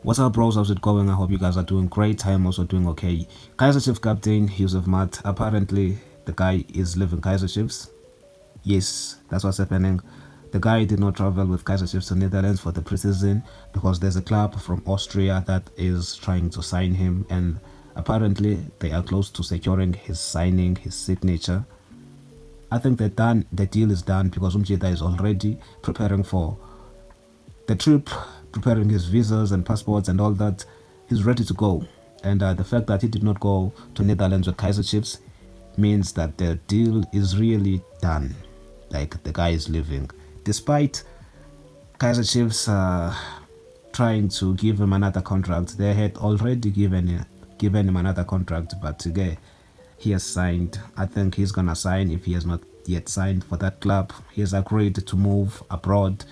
What's up, bros? How's it going? I hope you guys are doing great. I am also doing okay. Kaizer Chiefs captain Yusuf Mart. Apparently, the guy is leaving Kaizer Chiefs. Yes, that's what's happening. The guy did not travel with Kaizer Chiefs to Netherlands for the preseason because there's a club from Austria that is trying to sign him, and apparently they are close to securing his signing, his signature. I think they're done. The deal is done because Umjita is already preparing for the trip, preparing his visas and passports and all that. He's ready to go. And the fact that he did not go to Netherlands with Kaizer Chiefs means that the deal is really done. Like, the guy is leaving. Despite Kaizer Chiefs trying to give him another contract, they had already given him another contract, but today he has signed. I think he's gonna sign if he has not yet signed for that club. He has agreed to move abroad.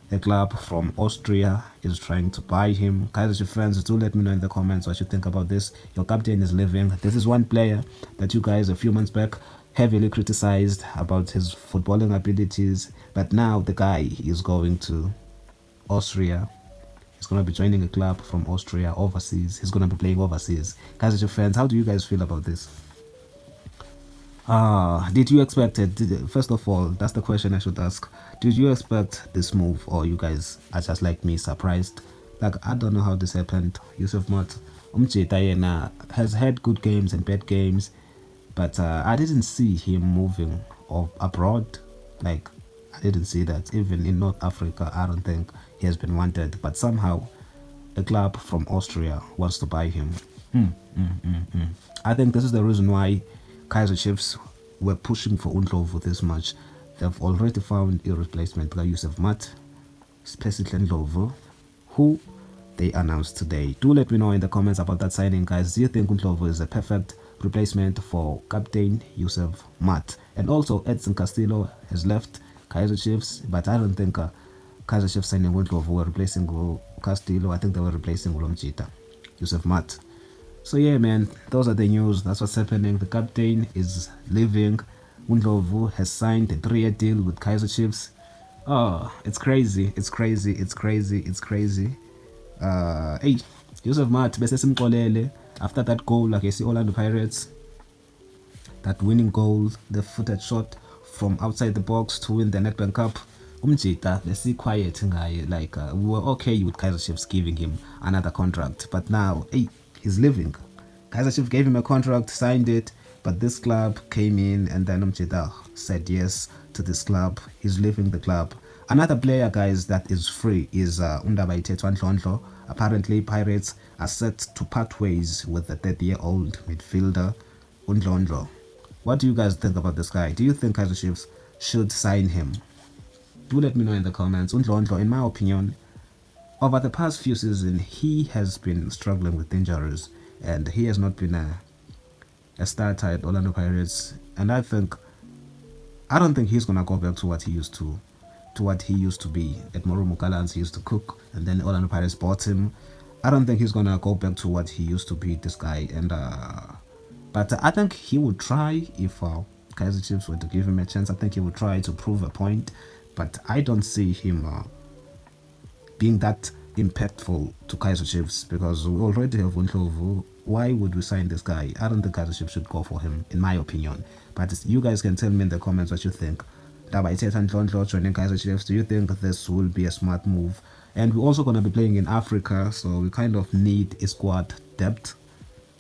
A club from Austria is trying to buy him. Kaizer Chiefs fans, do let me know in the comments what you think about this. Your captain is leaving. This is one player that you guys a few months back heavily criticized about his footballing abilities, but now the guy is going to Austria. He's going to be joining a club from Austria overseas. He's going to be playing overseas. Kaizer Chiefs fans, how do you guys feel about this? Did you expect it? First of all, that's the question I should ask. Did you expect this move, or you guys are just like me, surprised? Like, I don't know how this happened. Yusuf Mart has had good games and bad games, but I didn't see him moving abroad. Like, I didn't see that. Even in North Africa, I don't think he has been wanted. But somehow, a club from Austria wants to buy him. I think this is the reason why Kaizer Chiefs were pushing for Ndlovu this much. They've already found a replacement by Yusuf Mart, Sphesihle Ndlovu, who they announced today. Do let me know in the comments about that signing, guys. Do you think Ndlovu is a perfect replacement for captain Yusuf Mart? And also, Edson Castillo has left Kaizer Chiefs, but I don't think Kaizer Chiefs signing Ndlovu were replacing Castillo. I think they were replacing Ulomjita, Yusuf Mart. So yeah, man, those are the news. That's what's happening. The captain is leaving. Ndlovu has signed a 3-year deal with Kaizer Chiefs. Oh, it's crazy. It's crazy. It's crazy. It's crazy. Hey, Yusuf Mart, bese after that goal against the Orlando Pirates, that winning goal, the footed shot from outside the box to win the Nedbank Cup. Umjita, bese quiet ngaye. Like, we were okay with Kaizer Chiefs giving him another contract, but now, hey, he's leaving. Kaizer Chiefs gave him a contract, signed it, but this club came in and then Umjita said yes to this club. He's leaving the club. Another player, guys, that is free is Ndab. Apparently, Pirates are set to part ways with the 30-year-old midfielder Ndlovu. What do you guys think about this guy? Do you think Kaizer Chiefs should sign him? Do let me know in the comments. Ndlovu, in my opinion, over the past few seasons, he has been struggling with injuries, and he has not been a starter at Orlando Pirates. And I don't think he's gonna go back to what he used to be at Moromo Gallants. He used to cook, and then Orlando Pirates bought him. I don't think he's gonna go back to what he used to be. This guy, and but I think he would try if Kaizer Chiefs were to give him a chance. I think he would try to prove a point, but I don't see him being that impactful to Kaizer Chiefs because we already have Ndlovu. Why would we sign this guy? I don't think Kaizer Chiefs should go for him, in my opinion. But you guys can tell me in the comments what you think. Ndlovu joining Kaizer Chiefs. Do you think this will be a smart move? And we're also going to be playing in Africa, so we kind of need a squad depth.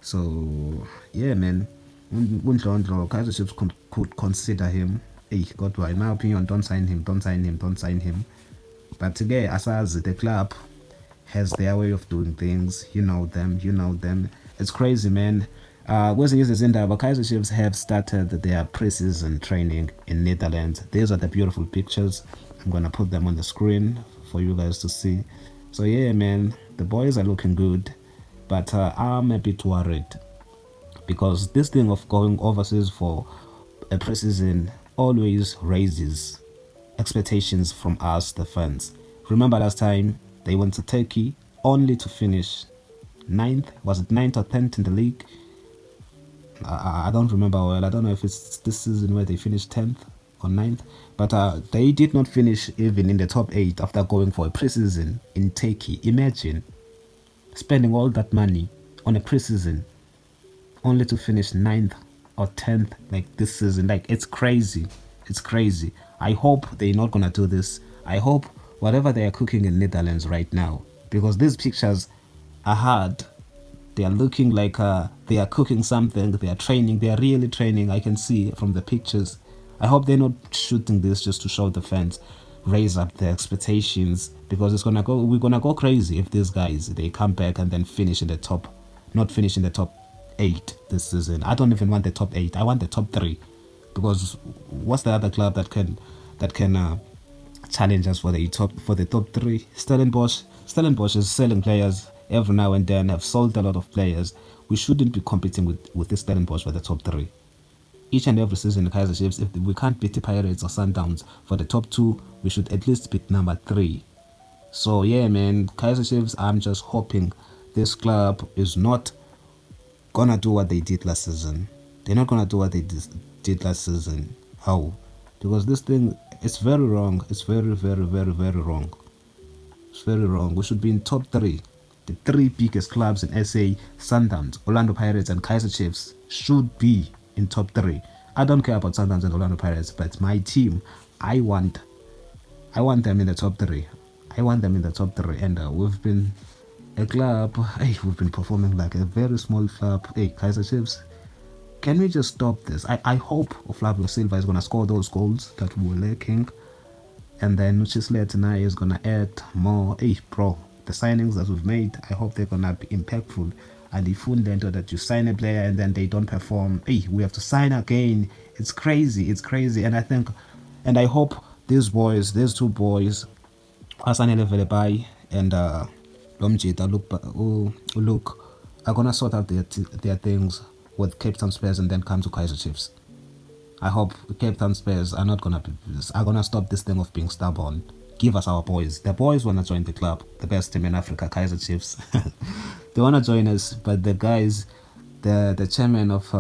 So yeah, man, Ndlovu, Kaizer Chiefs could consider him. Hey, God, in my opinion, don't sign him. But today, as the club has their way of doing things, you know them. It's crazy, man. Kwezinye izindaba, Kaizer Chiefs have started their preseason training in Netherlands. These are the beautiful pictures. I'm gonna put them on the screen for you guys to see. So yeah, man, the boys are looking good, but I'm a bit worried because this thing of going overseas for a preseason always raises expectations from us, the fans. Remember last time they went to Turkey only to finish 9th? Was it 9th or 10th in the league? I don't remember well. I don't know if it's this season where they finished 10th or 9th, but they did not finish even in the top 8 after going for a preseason in Turkey. Imagine. spending all that money on a preseason only to finish 9th or 10th like this season. Like, it's crazy. It's crazy. I hope they're not gonna do this. I hope whatever they are cooking in Netherlands right now, because these pictures are hard. They are looking like they are cooking something. They are training. They are really training. I can see from the pictures. I hope they're not shooting this just to show the fans, raise up their expectations, because it's gonna go. We're gonna go crazy if these guys they come back and then finish in the top, not finish in the top 8 this season. I don't even want the top 8. I want the top 3, because what's the other club that can challenge us for the top 3? Stellenbosch is selling players every now and then. Have sold a lot of players. We shouldn't be competing with this Stellenbosch for the top 3. Each and every season in Kaizer Chiefs, if we can't beat the Pirates or Sundowns for the top 2, we should at least beat number 3. So yeah, man, Kaizer Chiefs, I'm just hoping this club is not gonna do what they did last season. They're not gonna do what they did last season. How? Because this thing, it's very wrong. It's very, very, very, very wrong. It's very wrong. We should be in top 3. The 3 biggest clubs in SA, Sundowns, Orlando Pirates, and Kaizer Chiefs, should be in top 3. I don't care about Sundowns and Orlando Pirates, but my team, I want them in the top 3. I want them in the top 3. And we've been a club, we've been performing like a very small club. Kaizer Chiefs, can we just stop this? I hope Flavio Silva is going to score those goals that we were lacking. And then Sphesihle tonight is going to add more. Bro, the signings that we've made, I hope they're going to be impactful. And if Fundento that you sign a player and then they don't perform, we have to sign again. It's crazy. It's crazy. And I hope these 2 boys, Hassan Elevelebay and Lomjita, look, are going to sort out their things with Cape Town Spurs and then come to Kaizer Chiefs. I hope Cape Town Spurs are not gonna stop this thing of being stubborn. Give us our boys. The boys wanna join the club, the best team in Africa, Kaizer Chiefs. They wanna join us, but the guys, the chairman of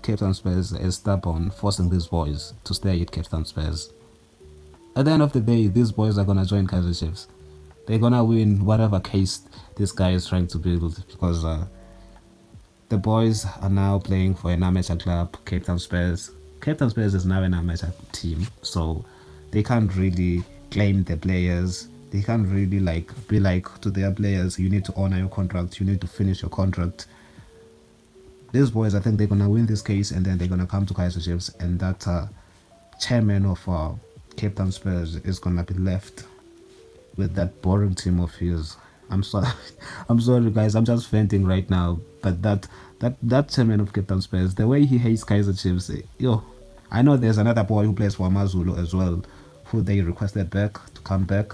Cape Town Spurs is stubborn, forcing these boys to stay at Cape Town Spurs. At the end of the day, these boys are gonna join Kaizer Chiefs. They're gonna win whatever case this guy is trying to build, because the boys are now playing for an amateur club, Cape Town Spurs. Cape Town Spurs is now an amateur team, so they can't really claim the players. They can't really be like to their players, you need to honor your contract, you need to finish your contract. These boys, I think they're gonna win this case, and then they're gonna come to Kaizer Chiefs, and that chairman of Cape Town Spurs is gonna be left with that boring team of his. I'm sorry, guys. I'm just venting right now. But that chairman of Cape Town Spurs, the way he hates Kaizer Chiefs, I know there's another boy who plays for Amazulu as well, who they requested back to come back.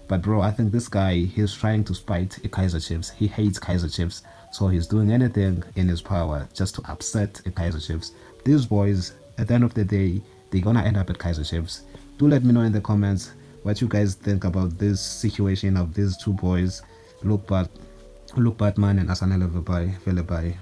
But bro, I think this guy, he's trying to spite Kaizer Chiefs. He hates Kaizer Chiefs, so he's doing anything in his power just to upset Kaizer Chiefs. These boys, at the end of the day, they're gonna end up at Kaizer Chiefs. Do let me know in the comments what you guys think about this situation of these 2 boys, Luke Batman and Hassan Velebay.